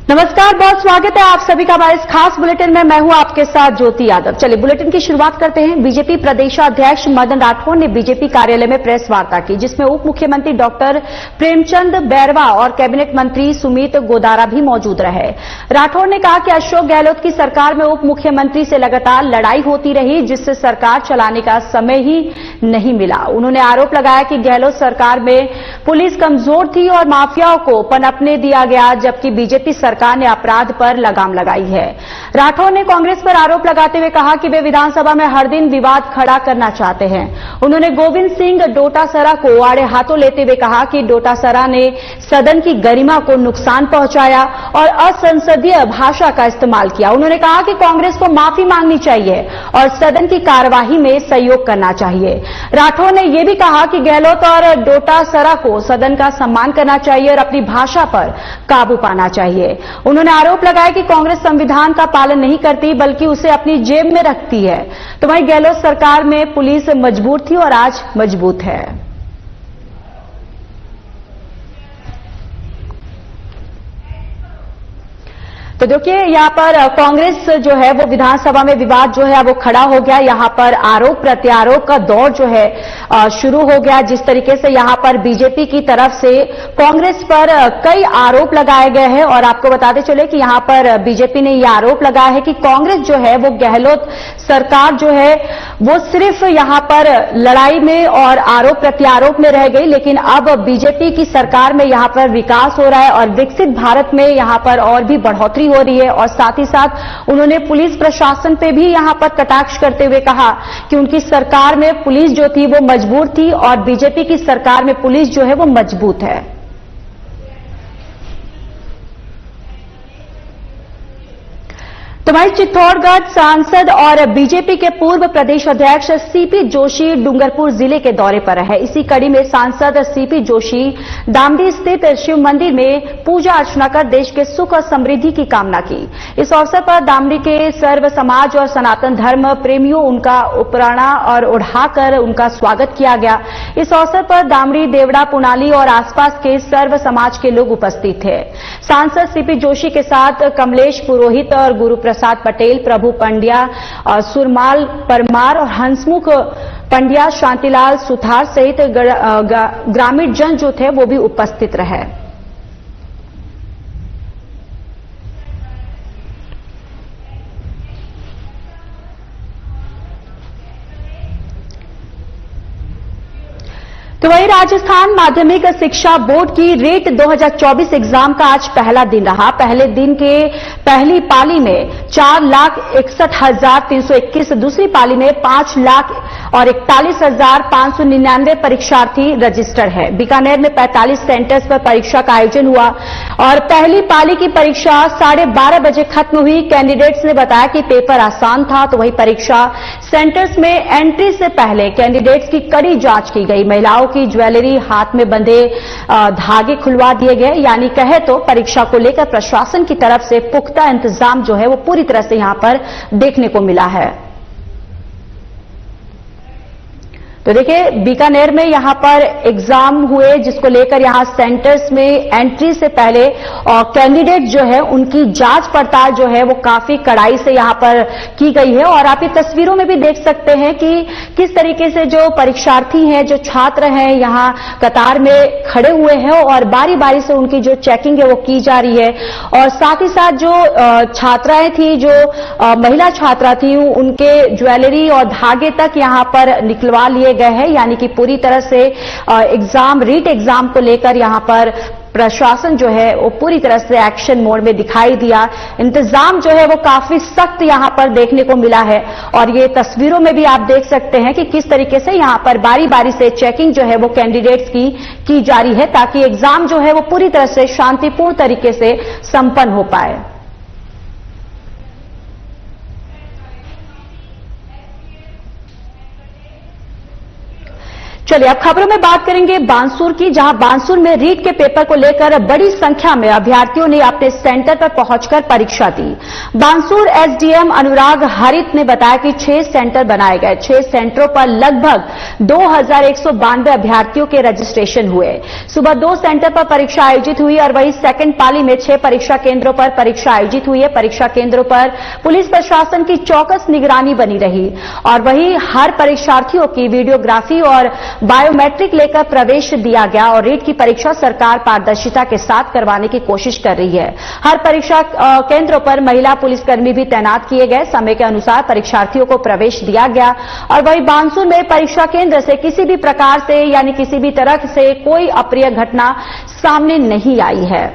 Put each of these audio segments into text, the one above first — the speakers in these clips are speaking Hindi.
नमस्कार, बहुत स्वागत है आप सभी का हमारे इस खास बुलेटिन में। मैं हूं आपके साथ ज्योति यादव। चलिए बुलेटिन की शुरुआत करते हैं। बीजेपी प्रदेशाध्यक्ष मदन राठौर ने बीजेपी कार्यालय में प्रेस वार्ता की, जिसमें उप मुख्यमंत्री डॉक्टर प्रेमचंद बैरवा और कैबिनेट मंत्री सुमित गोदारा भी मौजूद रहे। राठौर ने कहा कि अशोक गहलोत की सरकार में उप मुख्यमंत्री से लगातार लड़ाई होती रही, जिससे सरकार चलाने का समय ही नहीं मिला। उन्होंने आरोप लगाया कि गहलोत सरकार में पुलिस कमजोर थी और माफियाओं को पनपने दिया गया, जबकि बीजेपी सरकार ने अपराध पर लगाम लगाई है। राठौर ने कांग्रेस पर आरोप लगाते हुए कहा कि वे विधानसभा में हर दिन विवाद खड़ा करना चाहते हैं। उन्होंने गोविंद सिंह डोटासरा को आड़े हाथों लेते हुए कहा कि डोटासरा ने सदन की गरिमा को नुकसान पहुंचाया और असंसदीय भाषा का इस्तेमाल किया। उन्होंने कहा कि कांग्रेस को माफी मांगनी चाहिए और सदन की कार्यवाही में सहयोग करना चाहिए। राठौर ने यह भी कहा कि गहलोत और डोटासरा को सदन का सम्मान करना चाहिए और अपनी भाषा पर काबू पाना चाहिए। उन्होंने आरोप लगाया कि कांग्रेस संविधान का पालन नहीं करती, बल्कि उसे अपनी जेब में रखती है। तो वहीं गहलोत सरकार में पुलिस मजबूर थी और आज मजबूत है। तो देखिए, यहां पर कांग्रेस जो है वो विधानसभा में विवाद जो है वो खड़ा हो गया। यहां पर आरोप प्रत्यारोप का दौर जो है शुरू हो गया। जिस तरीके से यहां पर बीजेपी की तरफ से कांग्रेस पर कई आरोप लगाए गए हैं और आपको बताते चले कि यहां पर बीजेपी ने यह आरोप लगाया है कि कांग्रेस जो है वो गहलोत सरकार जो है वो सिर्फ यहां पर लड़ाई में और आरोप प्रत्यारोप में रह गई, लेकिन अब बीजेपी की सरकार में यहां पर विकास हो रहा है और विकसित भारत में यहां पर और भी बढ़ोतरी हो रही है। और साथ ही साथ उन्होंने पुलिस प्रशासन पे भी यहां पर कटाक्ष करते हुए कहा कि उनकी सरकार में पुलिस जो थी वो मजबूर थी और बीजेपी की सरकार में पुलिस जो है वो मजबूत है। तो वहीं चित्तौड़गढ़ सांसद और बीजेपी के पूर्व प्रदेश अध्यक्ष सीपी जोशी डूंगरपुर जिले के दौरे पर रहे। इसी कड़ी में सांसद सीपी जोशी दामडी स्थित शिव मंदिर में पूजा अर्चना कर देश के सुख और समृद्धि की कामना की। इस अवसर पर दामडी के सर्व समाज और सनातन धर्म प्रेमियों उनका उपराणा और उड़ाकर उनका स्वागत किया गया। इस अवसर पर दामडी, देवड़ा, पुनाली और आसपास के सर्व समाज के लोग उपस्थित थे। सांसद सीपी जोशी के साथ कमलेश पुरोहित और गुरु प्रसाद पटेल, प्रभु पंड्या, सुरमाल परमार और हंसमुख पंड्या, शांतिलाल सुथार सहित ग्रामीण जन जो थे वो भी उपस्थित रहे। तो वहीं राजस्थान माध्यमिक शिक्षा बोर्ड की रेट 2024 एग्जाम का आज पहला दिन रहा। पहले दिन के पहली पाली में 4,61,321, दूसरी पाली में 5,41,599 परीक्षार्थी रजिस्टर है। बीकानेर में 45 सेंटर्स पर परीक्षा का आयोजन हुआ और पहली पाली की परीक्षा 12:30 बजे खत्म हुई। कैंडिडेट्स ने बताया कि पेपर आसान था। तो वहीं परीक्षा सेंटर्स में एंट्री से पहले कैंडिडेट्स की कड़ी जांच की गई। महिलाओं की ज्वेलरी, हाथ में बंधे धागे खुलवा दिए गए। यानी कहे तो परीक्षा को लेकर प्रशासन की तरफ से पुख्ता इंतजाम जो है वो पूरी तरह से यहां पर देखने को मिला है। तो देखिए, बीकानेर में यहां पर एग्जाम हुए, जिसको लेकर यहां सेंटर्स में एंट्री से पहले और कैंडिडेट जो है उनकी जांच पड़ताल जो है वो काफी कड़ाई से यहां पर की गई है। और आप ये तस्वीरों में भी देख सकते हैं कि किस तरीके से जो परीक्षार्थी हैं, जो छात्र हैं, यहां कतार में खड़े हुए हैं और बारी बारी से उनकी जो चेकिंग है वो की जा रही है। और साथ ही साथ जो छात्राएं थी, जो महिला छात्रा थी, उनके ज्वेलरी और धागे तक यहां पर निकलवा लिए गए हैं। यानी कि पूरी तरह से रीट एग्जाम को लेकर यहां पर प्रशासन जो है वो पूरी तरह से एक्शन मोड में दिखाई दिया। इंतजाम जो है वो काफी सख्त यहां पर देखने को मिला है। और ये तस्वीरों में भी आप देख सकते हैं कि किस तरीके से यहां पर बारी बारी से चेकिंग जो है वो कैंडिडेट्स की जा रही है, ताकि एग्जाम जो है वो पूरी तरह से शांतिपूर्ण तरीके से संपन्न हो पाए। चलिए अब खबरों में बात करेंगे बानसूर की, जहां बानसूर में रीट के पेपर को लेकर बड़ी संख्या में अभ्यर्थियों ने अपने सेंटर पर पहुंचकर परीक्षा दी। बानसूर एसडीएम अनुराग हरित ने बताया कि 6 सेंटर बनाए गए। 6 सेंटरों पर लगभग 2192 अभ्यर्थियों के रजिस्ट्रेशन हुए। सुबह 2 सेंटर पर परीक्षा आयोजित हुई और वहीं सेकंड पाली में 6 परीक्षा केंद्रों पर परीक्षा आयोजित हुई है। परीक्षा केंद्रों पर पुलिस प्रशासन की चौकस निगरानी बनी रही और वहीं हर परीक्षार्थियों की वीडियोग्राफी और बायोमेट्रिक लेकर प्रवेश दिया गया और रीट की परीक्षा सरकार पारदर्शिता के साथ करवाने की कोशिश कर रही है। हर परीक्षा केंद्रों पर महिला पुलिसकर्मी भी तैनात किए गए। समय के अनुसार परीक्षार्थियों को प्रवेश दिया गया और वहीं बानसूर में परीक्षा केंद्र से किसी भी प्रकार से यानी किसी भी तरह से कोई अप्रिय घटना सामने नहीं आई है।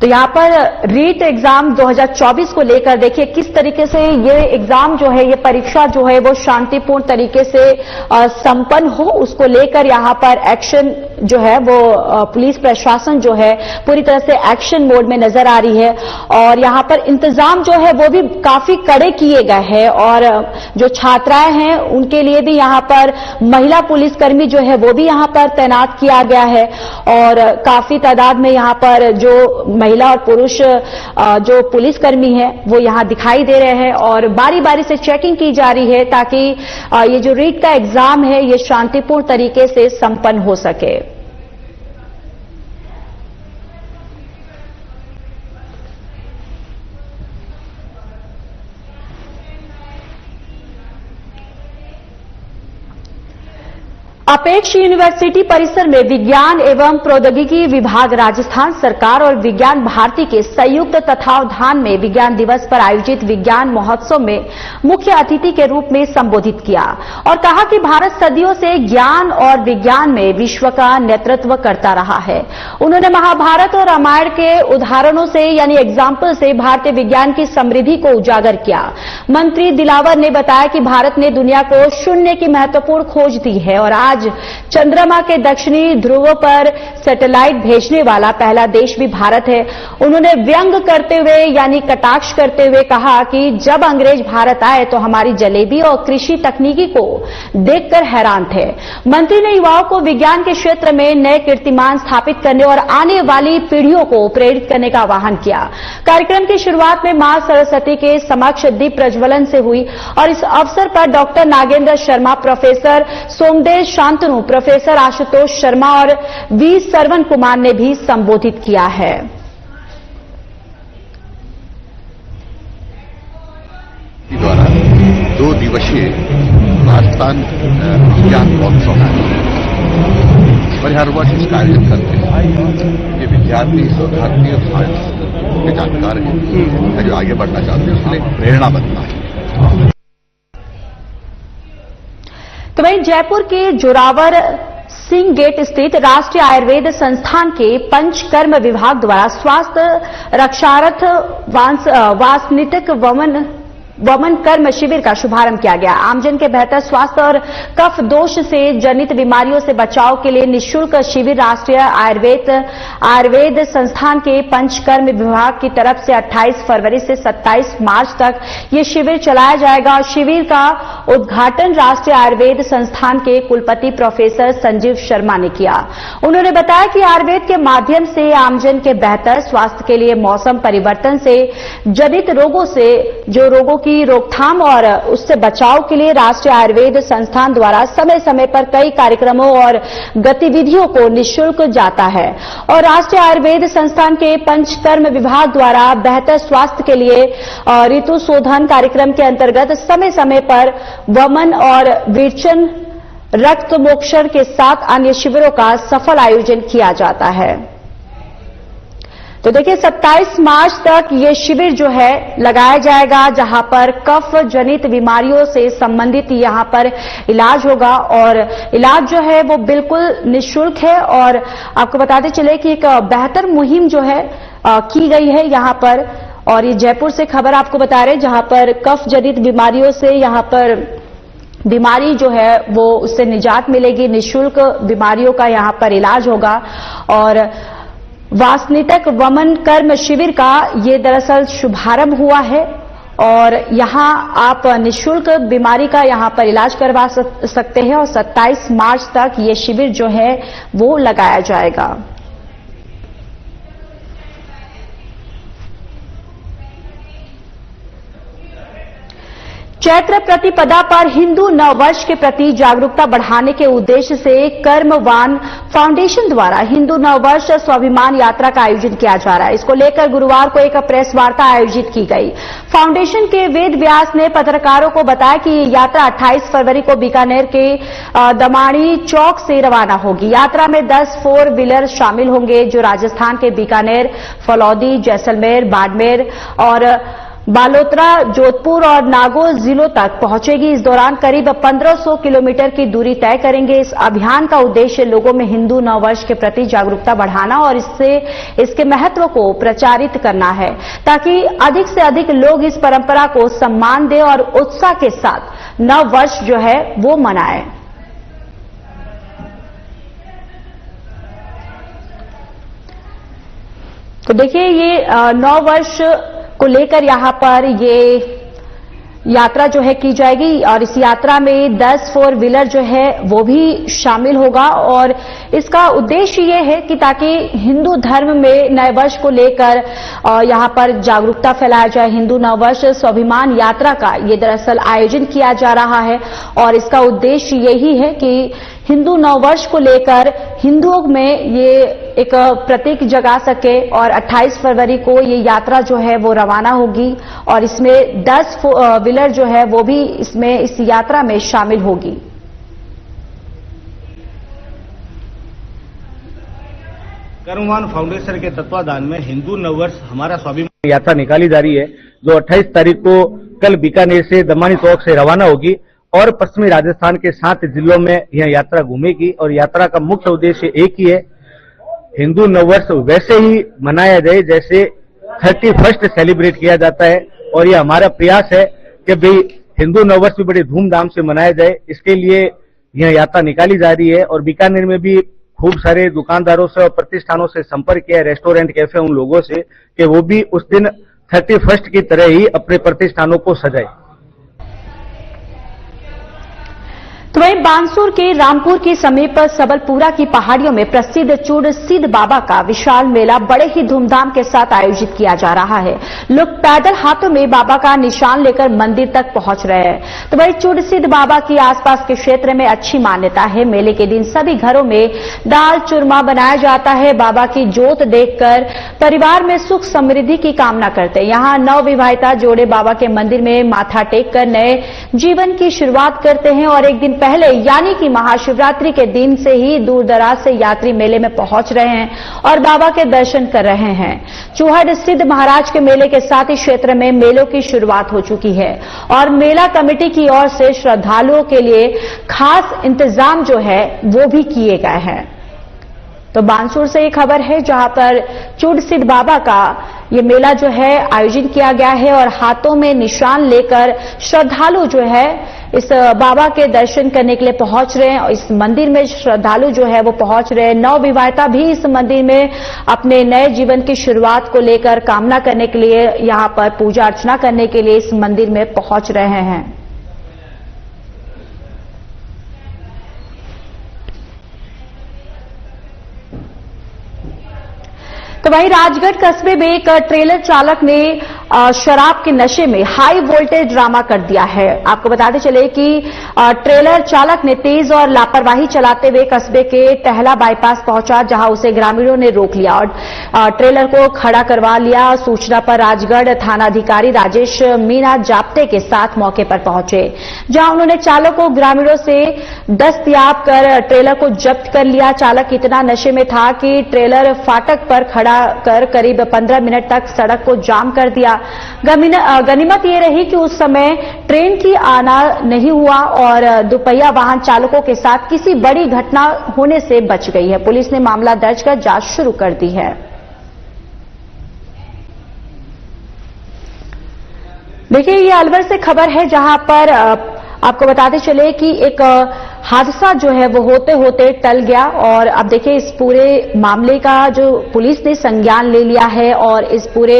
तो यहां पर रीट एग्जाम 2024 को लेकर देखिए किस तरीके से ये एग्जाम जो है, ये परीक्षा जो है वो शांतिपूर्ण तरीके से संपन्न हो, उसको लेकर यहां पर एक्शन जो है वो पुलिस प्रशासन जो है पूरी तरह से एक्शन मोड में नजर आ रही है और यहां पर इंतजाम जो है वो भी काफी कड़े किए गए हैं और जो छात्राएं हैं उनके लिए भी यहां पर महिला पुलिसकर्मी जो है वो भी यहां पर तैनात किया गया है और काफी तादाद में यहां पर जो महिला और पुरुष जो पुलिसकर्मी हैं वो यहां दिखाई दे रहे हैं और बारी बारी से चेकिंग की जा रही है ताकि ये जो रीट का एग्जाम है ये शांतिपूर्ण तरीके से संपन्न हो सके। अपेक्ष यूनिवर्सिटी परिसर में विज्ञान एवं प्रौद्योगिकी विभाग राजस्थान सरकार और विज्ञान भारती के संयुक्त तत्वावधान में विज्ञान दिवस पर आयोजित विज्ञान महोत्सव में मुख्य अतिथि के रूप में संबोधित किया और कहा कि भारत सदियों से ज्ञान और विज्ञान में विश्व का नेतृत्व करता रहा है। उन्होंने महाभारत और रामायण के उदाहरणों से यानी एग्जाम्पल से भारतीय विज्ञान की समृद्धि को उजागर किया। मंत्री दिलावर ने बताया कि भारत ने दुनिया को शून्य की महत्वपूर्ण खोज दी है और आज चंद्रमा के दक्षिणी ध्रुव पर सैटेलाइट भेजने वाला पहला देश भी भारत है। उन्होंने व्यंग करते हुए यानी कटाक्ष करते हुए कहा कि जब अंग्रेज भारत आए तो हमारी जलेबी और कृषि तकनीकी को देखकर हैरान थे। मंत्री ने युवाओं को विज्ञान के क्षेत्र में नए कीर्तिमान स्थापित करने और आने वाली पीढ़ियों को प्रेरित करने का आह्वान किया। कार्यक्रम की शुरुआत में मां सरस्वती के समक्ष दीप प्रज्वलन से हुई और इस अवसर पर doctor Nagendra Sharma, professor Somdev Shantanu, professor Ashutosh Sharma और वी सरवन कुमार ने भी संबोधित किया है। द्वारा 2 दिवसीय राजस्थान विज्ञान महोत्सव और हर वर्ष इसका आयोजन करते हैं। ये विद्यार्थी भारतीय साइंस के जानकार हैं जो आगे बढ़ना चाहते हैं, उसमें प्रेरणा बनता है। तो वहीं जयपुर के जोरावर सिंह गेट स्थित राष्ट्रीय आयुर्वेद संस्थान के पंचकर्म विभाग द्वारा स्वास्थ्य रक्षार्थ वासनितिक वमन कर्म शिविर का शुभारंभ किया गया। आमजन के बेहतर स्वास्थ्य और कफ दोष से जनित बीमारियों से बचाव के लिए निःशुल्क शिविर राष्ट्रीय आयुर्वेद संस्थान के पंचकर्म विभाग की तरफ से 28 फरवरी से 27 मार्च तक ये शिविर चलाया जाएगा और शिविर का उद्घाटन राष्ट्रीय आयुर्वेद संस्थान के कुलपति प्रोफेसर संजीव शर्मा ने किया। उन्होंने बताया कि आयुर्वेद के माध्यम से आमजन के बेहतर स्वास्थ्य के लिए मौसम परिवर्तन से जनित रोगों से जो रोगों की रोकथाम और उससे बचाव के लिए राष्ट्रीय आयुर्वेद संस्थान द्वारा समय समय पर कई कार्यक्रमों और गतिविधियों को निःशुल्क जाता है और राष्ट्रीय आयुर्वेद संस्थान के पंचकर्म विभाग द्वारा बेहतर स्वास्थ्य के लिए ऋतु शोधन कार्यक्रम के अंतर्गत समय समय पर वमन और विरचन रक्त मोक्षण के साथ अन्य शिविरों का सफल आयोजन किया जाता है। तो देखिए 27 मार्च तक ये शिविर जो है लगाया जाएगा, जहां पर कफ जनित बीमारियों से संबंधित यहां पर इलाज होगा और इलाज जो है वो बिल्कुल निःशुल्क है और आपको बताते चले कि एक बेहतर मुहिम जो है की गई है यहां पर। और ये जयपुर से खबर आपको बता रहे हैं जहां पर कफ जनित बीमारियों से यहां पर बीमारी जो है वो उससे निजात मिलेगी, निःशुल्क बीमारियों का यहां पर इलाज होगा। और वासनितिक वमन कर्म शिविर का ये दरअसल शुभारंभ हुआ है और यहां आप निःशुल्क बीमारी का यहां पर इलाज करवा सकते हैं और 27 मार्च तक ये शिविर जो है वो लगाया जाएगा। चैत्र प्रतिपदा पर हिंदू नववर्ष के प्रति जागरूकता बढ़ाने के उद्देश्य से कर्मवान फाउंडेशन द्वारा हिंदू नववर्ष स्वाभिमान यात्रा का आयोजन किया जा रहा है। इसको लेकर गुरुवार को एक प्रेस वार्ता आयोजित की गई। फाउंडेशन के वेद व्यास ने पत्रकारों को बताया कि ये यात्रा 28 फरवरी को बीकानेर के दमाणी चौक से रवाना होगी। यात्रा में 10 4 व्हीलर शामिल होंगे जो राजस्थान के बीकानेर, फलौदी, जैसलमेर, बाड़मेर और बालोतरा, जोधपुर और नागौर जिलों तक पहुंचेगी। इस दौरान करीब 1500 किलोमीटर की दूरी तय करेंगे। इस अभियान का उद्देश्य लोगों में हिंदू नववर्ष के प्रति जागरूकता बढ़ाना और इसके महत्व को प्रचारित करना है ताकि अधिक से अधिक लोग इस परंपरा को सम्मान दें और उत्साह के साथ नववर्ष जो है वो मनाएं। तो देखिए ये नववर्ष को लेकर यहां पर ये यात्रा जो है की जाएगी और इस यात्रा में 10 4 व्हीलर जो है वो भी शामिल होगा और इसका उद्देश्य ये है कि ताकि हिंदू धर्म में नए वर्ष को लेकर यहां पर जागरूकता फैलाया जाए। हिंदू नववर्ष स्वाभिमान यात्रा का ये दरअसल आयोजन किया जा रहा है और इसका उद्देश्य यही है कि हिंदू नववर्ष को लेकर हिंदुओं में ये एक प्रतीक जगा सके और 28 फरवरी को ये यात्रा जो है वो रवाना होगी और इसमें 10 व्हीलर जो है वो भी इसमें इस यात्रा में शामिल होगी। कर्मवान फाउंडेशन के तत्वाधान में हिंदू नववर्ष हमारा स्वाभिमान यात्रा निकाली जा रही है जो 28 तारीख को कल बीकानेर से दमानी चौक से रवाना होगी और पश्चिमी राजस्थान के 7 जिलों में यह यात्रा घूमेगी और यात्रा का मुख्य उद्देश्य एक ही है, हिंदू नववर्ष वैसे ही मनाया जाए जैसे 31st सेलिब्रेट किया जाता है और यह हमारा प्रयास है कि भाई हिंदू नववर्ष भी बड़ी धूमधाम से मनाया जाए। इसके लिए यह यात्रा निकाली जा रही है और बीकानेर में भी खूब सारे दुकानदारों से और प्रतिष्ठानों से संपर्क किया, रेस्टोरेंट, कैफे उन लोगों से कि वो भी उस दिन 31st की तरह ही अपने प्रतिष्ठानों को सजाए। तो वहीं बानसूर के रामपुर के समीप सबलपुरा की पहाड़ियों में प्रसिद्ध चूड़सिद्ध बाबा का विशाल मेला बड़े ही धूमधाम के साथ आयोजित किया जा रहा है। लोग पैदल हाथों में बाबा का निशान लेकर मंदिर तक पहुंच रहे हैं। तो वहीं चूड़सिद्ध बाबा की आसपास के क्षेत्र में अच्छी मान्यता है। मेले के दिन सभी घरों में दाल चूरमा बनाया जाता है। बाबा की जोत देखकर परिवार में सुख समृद्धि की कामना करते हैं। यहाँ नवविवाहिता जोड़े बाबा के मंदिर में माथा टेक कर नए जीवन की शुरुआत करते हैं और एक दिन पहले यानी कि महाशिवरात्रि के दिन से ही दूर दराज से यात्री मेले में पहुंच रहे हैं और बाबा के दर्शन कर रहे हैं। चूहड़ स्थित महाराज के मेले के साथ ही क्षेत्र में मेलों की शुरुआत हो चुकी है और मेला कमेटी की ओर से श्रद्धालुओं के लिए खास इंतजाम जो है वो भी किए गए हैं। तो बानसूर से एक खबर है जहां पर चूड़सिद्ध बाबा का ये मेला जो है आयोजन किया गया है और हाथों में निशान लेकर श्रद्धालु जो है इस बाबा के दर्शन करने के लिए पहुंच रहे हैं और इस मंदिर में श्रद्धालु जो है वो पहुंच रहे हैं। नवविवाहिता भी इस मंदिर में अपने नए जीवन की शुरुआत को लेकर कामना करने के लिए यहां पर पूजा अर्चना करने के लिए इस मंदिर में पहुंच रहे हैं। तो वहीं राजगढ़ कस्बे में एक ट्रेलर चालक ने शराब के नशे में हाई वोल्टेज ड्रामा कर दिया है। आपको बताते चले कि ट्रेलर चालक ने तेज और लापरवाही चलाते हुए कस्बे के टहला बाईपास पहुंचा जहां उसे ग्रामीणों ने रोक लिया और ट्रेलर को खड़ा करवा लिया। सूचना पर राजगढ़ थानाधिकारी राजेश मीना जाप्ते के साथ मौके पर पहुंचे जहां उन्होंने चालक को ग्रामीणों से दस्तयाब कर ट्रेलर को जब्त कर लिया। चालक इतना नशे में था कि ट्रेलर फाटक पर खड़ा कर करीब 15 मिनट तक सड़क को जाम कर दिया। गनीमत ये रही कि उस समय ट्रेन की आना नहीं हुआ और दुपहिया वाहन चालकों के साथ किसी बड़ी घटना होने से बच गई है। पुलिस ने मामला दर्ज कर जांच शुरू कर दी है। देखिए ये अलवर से खबर है जहां पर आपको बताते चले कि एक हादसा जो है वो होते होते टल गया और अब देखिए इस पूरे मामले का जो पुलिस ने संज्ञान ले लिया है और इस पूरे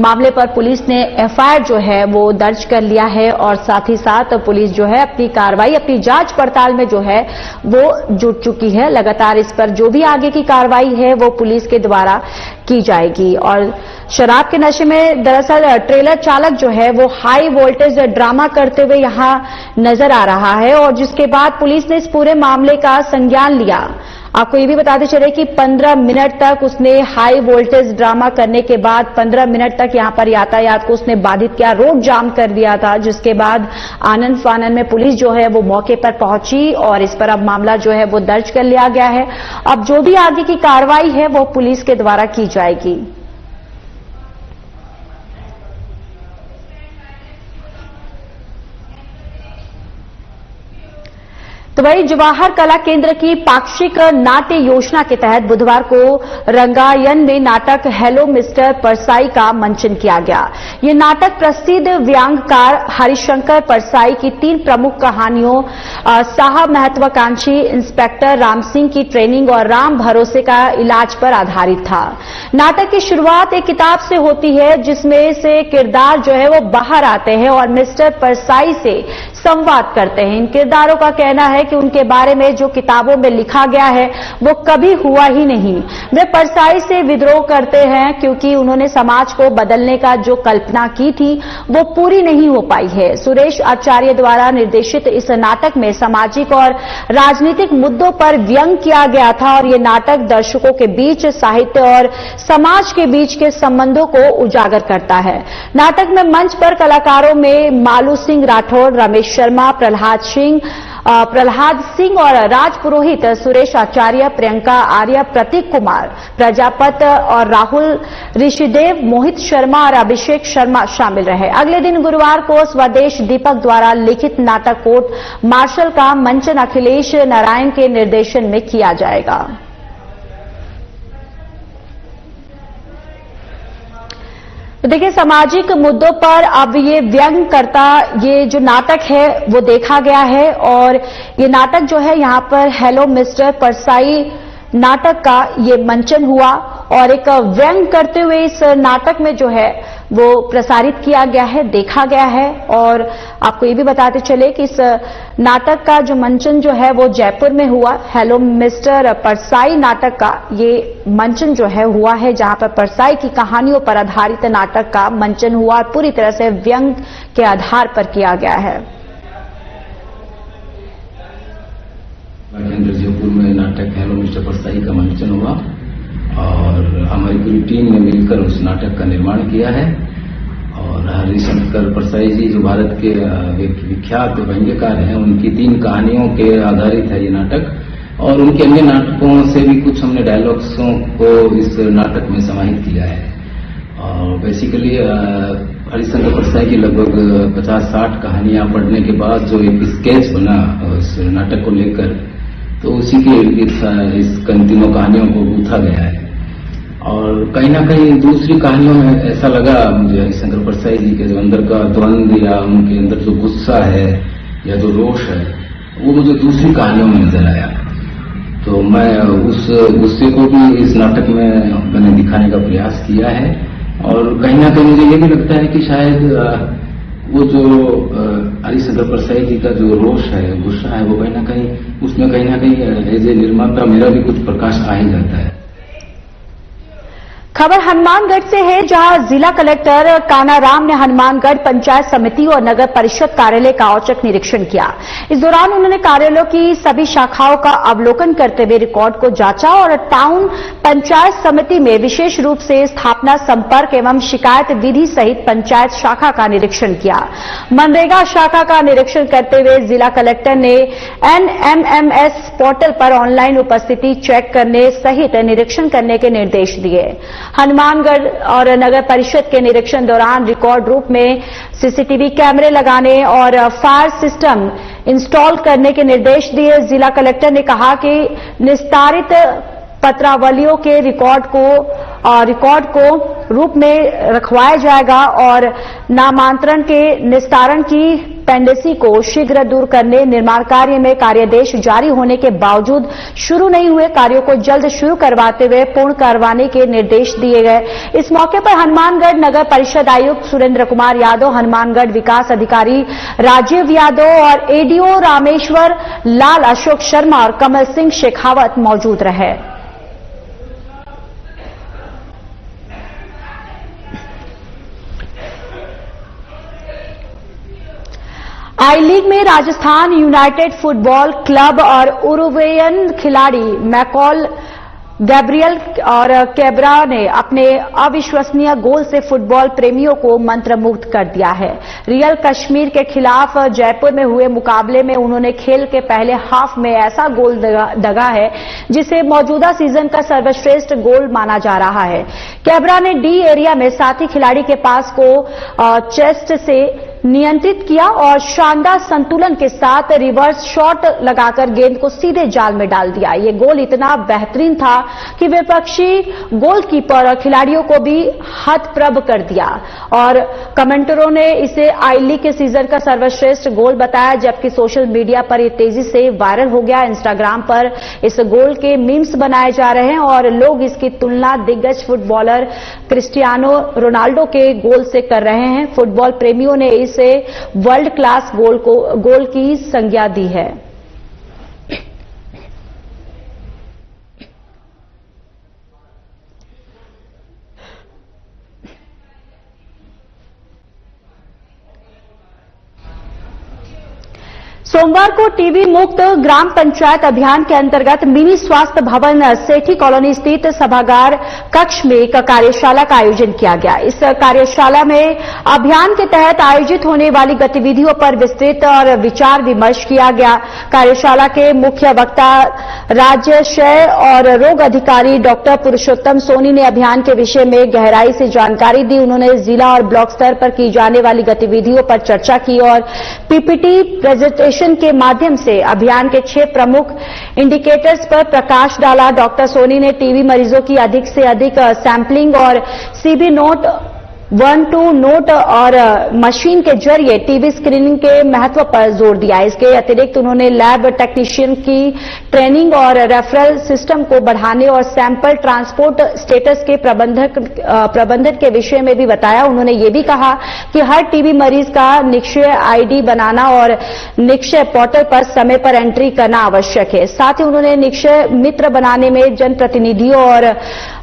मामले पर पुलिस ने एफआईआर जो है वो दर्ज कर लिया है और साथ ही साथ पुलिस जो है अपनी कार्रवाई अपनी जांच पड़ताल में जो है वो जुट चुकी है। लगातार इस पर जो भी आगे की कार्रवाई है वो पुलिस के द्वारा की जाएगी। और शराब के नशे में दरअसल ट्रेलर चालक जो है वो हाई वोल्टेज ड्रामा करते हुए यहां नजर आ रहा है और जिसके बाद पुलिस ने इस पूरे मामले का संज्ञान लिया। आपको ये भी बताते चले कि 15 मिनट तक उसने हाई वोल्टेज ड्रामा करने के बाद 15 मिनट तक यहां पर यातायात को उसने बाधित किया, रोड जाम कर दिया था, जिसके बाद आनंद फानन में पुलिस जो है वो मौके पर पहुंची और इस पर अब मामला जो है वो दर्ज कर लिया गया है। अब जो भी आगे की कार्रवाई है वो पुलिस के द्वारा की जाएगी। तो वही जवाहर कला केंद्र की पाक्षिक नाट्य योजना के तहत बुधवार को रंगायन में नाटक हेलो मिस्टर परसाई का मंचन किया गया। ये नाटक प्रसिद्ध व्यंग्यकार हरिशंकर परसाई की 3 प्रमुख कहानियों साहब महत्वाकांक्षी, इंस्पेक्टर राम सिंह की ट्रेनिंग और राम भरोसे का इलाज पर आधारित था। नाटक की शुरुआत एक किताब से होती है जिसमें से किरदार जो है वो बाहर आते हैं और मिस्टर परसाई से संवाद करते हैं। इन किरदारों का कहना है कि उनके बारे में जो किताबों में लिखा गया है वो कभी हुआ ही नहीं। वे परसाई से विद्रोह करते हैं क्योंकि उन्होंने समाज को बदलने का जो कल्पना की थी वो पूरी नहीं हो पाई है। सुरेश आचार्य द्वारा निर्देशित इस नाटक में सामाजिक और राजनीतिक मुद्दों पर व्यंग किया गया था और ये नाटक दर्शकों के बीच साहित्य और समाज के बीच के संबंधों को उजागर करता है। नाटक में मंच पर कलाकारों में मालू सिंह राठौड़, रमेश शर्मा, प्रहलाद सिंह और राज पुरोहित, सुरेश आचार्य, प्रियंका आर्य, प्रतीक कुमार प्रजापत और राहुल ऋषिदेव, मोहित शर्मा और अभिषेक शर्मा शामिल रहे। अगले दिन गुरुवार को स्वदेश दीपक द्वारा लिखित नाटक कोर्ट मार्शल का मंचन अखिलेश नारायण के निर्देशन में किया जाएगा। तो देखिए सामाजिक मुद्दों पर अब ये व्यंग करता ये जो नाटक है वो देखा गया है और ये नाटक जो है यहाँ पर हेलो मिस्टर परसाई नाटक का ये मंचन हुआ और एक व्यंग करते हुए इस नाटक में जो है वो प्रसारित किया गया है, देखा गया है। और आपको ये भी बताते चले कि इस नाटक का जो मंचन जो है वो जयपुर में हुआ। हेलो मिस्टर परसाई नाटक का ये मंचन जो है हुआ है जहां पर परसाई की कहानियों पर आधारित नाटक का मंचन हुआ और पूरी तरह से व्यंग के आधार पर किया गया है। जयपुर में नाटक हेलो मिस्टर परसाई का मंचन हुआ और हमारी पूरी टीम ने मिलकर उस नाटक का निर्माण किया है। और हरिशंकर परसाई जी जो भारत के विख्यात व्यंग्यकार हैं, उनकी 3 कहानियों के आधारित है ये नाटक और उनके अन्य नाटकों से भी कुछ हमने डायलॉग्सों को इस नाटक में समाहित किया है। और बेसिकली हरिशंकर परसाई की लगभग 50-60 कहानियां पढ़ने के बाद जो एक स्केच बना इस नाटक को लेकर, तो उसी के इस तीनों कहानियों को गूंथा गया है। और कहीं ना कहीं दूसरी कहानियों में ऐसा लगा मुझे हरिशंकर परसाई जी के जो अंदर का द्वंद्व या उनके अंदर जो गुस्सा है या जो रोष है वो मुझे दूसरी कहानियों में नजर आया। तो मैं उस गुस्से को भी इस नाटक में मैंने दिखाने का प्रयास किया है। और कहीं ना कहीं मुझे ये भी लगता है कि शायद वो जो हरिशंकर परसाई जी का जो रोष है, गुस्सा है, वो कहीं ना कहीं एज ए निर्माता मेरा भी कुछ प्रकाश आ ही जाता है। खबर हनुमानगढ़ से है जहां जिला कलेक्टर कानाराम ने हनुमानगढ़ पंचायत समिति और नगर परिषद कार्यालय का औचक निरीक्षण किया। इस दौरान उन्होंने कार्यालयों की सभी शाखाओं का अवलोकन करते हुए रिकॉर्ड को जांचा और टाउन पंचायत समिति में विशेष रूप से स्थापना, संपर्क एवं शिकायत विधि सहित पंचायत शाखा का निरीक्षण किया। मनरेगा शाखा का निरीक्षण करते हुए जिला कलेक्टर ने NMMS पोर्टल पर ऑनलाइन उपस्थिति चेक करने सहित निरीक्षण करने के निर्देश दिए। हनुमानगढ़ और नगर परिषद के निरीक्षण दौरान रिकॉर्ड रूप में सीसीटीवी कैमरे लगाने और फायर सिस्टम इंस्टॉल करने के निर्देश दिए। जिला कलेक्टर ने कहा कि निस्तारित पत्रावलियों के रिकॉर्ड को रूप में रखवाया जाएगा और नामांतरण के निस्तारण की पेंडेंसी को शीघ्र दूर करने, निर्माण कार्य में कार्यादेश जारी होने के बावजूद शुरू नहीं हुए कार्यों को जल्द शुरू करवाते हुए पूर्ण करवाने के निर्देश दिए गए। इस मौके पर हनुमानगढ़ नगर परिषद आयुक्त सुरेंद्र कुमार यादव, हनुमानगढ़ विकास अधिकारी राजीव यादव और एडीओ रामेश्वर लाल, अशोक शर्मा और कमल सिंह शेखावत मौजूद रहे। आई लीग में राजस्थान यूनाइटेड फुटबॉल क्लब और उरुग्वेयन खिलाड़ी मैकॉल गैब्रियल और कैब्रा ने अपने अविश्वसनीय गोल से फुटबॉल प्रेमियों को मंत्रमुग्ध कर दिया है। रियल कश्मीर के खिलाफ जयपुर में हुए मुकाबले में उन्होंने खेल के पहले हाफ में ऐसा गोल दगा है जिसे मौजूदा सीजन का सर्वश्रेष्ठ गोल माना जा रहा है। कैब्रा ने डी एरिया में साथी खिलाड़ी के पास को चेस्ट से नियंत्रित किया और शानदार संतुलन के साथ रिवर्स शॉट लगाकर गेंद को सीधे जाल में डाल दिया। ये गोल इतना बेहतरीन था कि विपक्षी गोलकीपर और खिलाड़ियों को भी हतप्रभ कर दिया और कमेंटरों ने इसे आई लीग के सीजन का सर्वश्रेष्ठ गोल बताया, जबकि सोशल मीडिया पर ये तेजी से वायरल हो गया। इंस्टाग्राम पर इस गोल के मीम्स बनाए जा रहे हैं और लोग इसकी तुलना दिग्गज फुटबॉलर क्रिस्टियानो रोनाल्डो के गोल से कर रहे हैं। फुटबॉल प्रेमियों ने इसे वर्ल्ड क्लास गोल की संज्ञा दी है। सोमवार को टीबी मुक्त ग्राम पंचायत अभियान के अंतर्गत मिनी स्वास्थ्य भवन सेठी कॉलोनी स्थित सभागार कक्ष में एक कार्यशाला का आयोजन किया गया। इस कार्यशाला में अभियान के तहत आयोजित होने वाली गतिविधियों पर विस्तृत और विचार विमर्श किया गया। कार्यशाला के मुख्य वक्ता राज्य क्षय और रोग अधिकारी डॉक्टर पुरुषोत्तम सोनी ने अभियान के विषय में गहराई से जानकारी दी। उन्होंने जिला और ब्लॉक स्तर पर की जाने वाली गतिविधियों पर चर्चा की और पीपीटी प्रेजेंटेशन के माध्यम से अभियान के 6 प्रमुख इंडिकेटर्स पर प्रकाश डाला। डॉक्टर सोनी ने टीबी मरीजों की अधिक से अधिक सैंपलिंग और सीबी नोट 1-2 नोट और मशीन के जरिए टीबी स्क्रीनिंग के महत्व पर जोर दिया। इसके अतिरिक्त उन्होंने लैब टेक्नीशियन की ट्रेनिंग और रेफरल सिस्टम को बढ़ाने और सैंपल ट्रांसपोर्ट स्टेटस के प्रबंधन के विषय में भी बताया। उन्होंने ये भी कहा कि हर टीबी मरीज का निक्षय आईडी बनाना और निक्षय पोर्टल पर समय पर एंट्री करना आवश्यक है। साथ ही उन्होंने निक्षय मित्र बनाने में जनप्रतिनिधियों और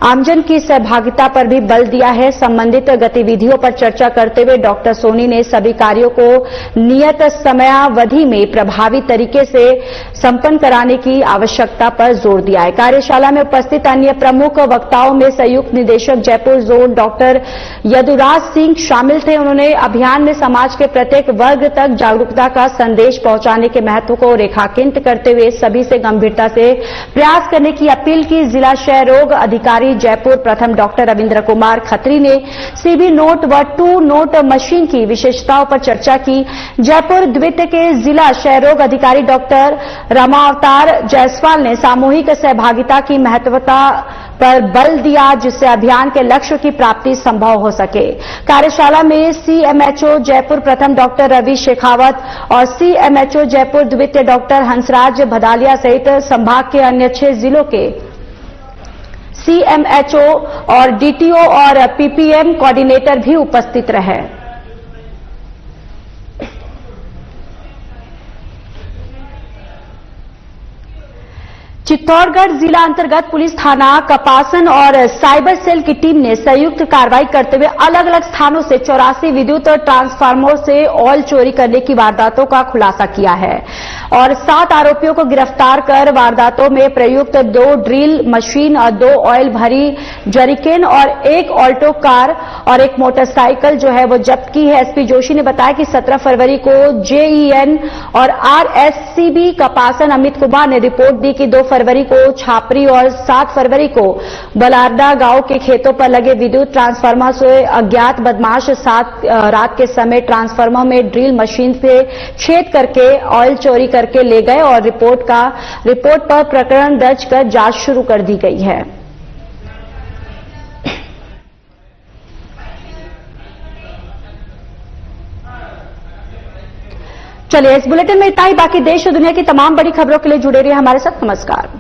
आमजन की सहभागिता पर भी बल दिया है। संबंधित गतिविधियों पर चर्चा करते हुए डॉक्टर सोनी ने सभी कार्यों को नियत समयावधि में प्रभावी तरीके से संपन्न कराने की आवश्यकता पर जोर दिया है। कार्यशाला में उपस्थित अन्य प्रमुख वक्ताओं में संयुक्त निदेशक जयपुर जोन डॉक्टर यदुराज सिंह शामिल थे। उन्होंने अभियान में समाज के प्रत्येक वर्ग तक जागरूकता का संदेश पहुंचाने के महत्व को रेखांकित करते हुए सभी से गंभीरता से प्रयास करने की अपील की। जिला क्षय रोग अधिकारी जयपुर प्रथम डॉक्टर रविंद्र कुमार खत्री ने सीबी नोट व 2 नोट मशीन की विशेषताओं पर चर्चा की। जयपुर द्वितीय के जिला क्षय रोग अधिकारी डॉक्टर रमावतार जायसवाल ने सामूहिक सहभागिता की महत्वता पर बल दिया, जिससे अभियान के लक्ष्य की प्राप्ति संभव हो सके। कार्यशाला में सीएमएचओ जयपुर प्रथम डॉक्टर रवि शेखावत और सीएमएचओ जयपुर द्वितीय डॉक्टर हंसराज भदालिया सहित संभाग के अन्य 6 जिलों के सीएमएचओ और डीटीओ और पीपीएम कोऑर्डिनेटर भी उपस्थित रहे। चित्तौड़गढ़ जिला अंतर्गत पुलिस थाना कपासन और साइबर सेल की टीम ने संयुक्त कार्रवाई करते हुए अलग अलग स्थानों से 84 विद्युत ट्रांसफार्मर से ऑयल चोरी करने की वारदातों का खुलासा किया है और 7 आरोपियों को गिरफ्तार कर वारदातों में प्रयुक्त 2 ड्रिल मशीन और 2 ऑयल भरी जरिकेन और 1 ऑल्टो कार और 1 मोटरसाइकिल जो है वो जब्त की है। एसपी जोशी ने बताया कि 17 फरवरी को जेईएन और आरएससीबी कपासन अमित कुमार ने रिपोर्ट दी कि 2 फरवरी को छापरी और 7 फरवरी को बलारदा गांव के खेतों पर लगे विद्युत ट्रांसफार्मर से अज्ञात बदमाश रात के समय ट्रांसफार्मर में ड्रिल मशीन से छेद करके ऑयल चोरी करके ले गए और रिपोर्ट पर प्रकरण दर्ज कर जांच शुरू कर दी गई है। चलिए इस बुलेटिन में इतना ही। बाकी देश और दुनिया की तमाम बड़ी खबरों के लिए जुड़े रहिए हमारे साथ। नमस्कार।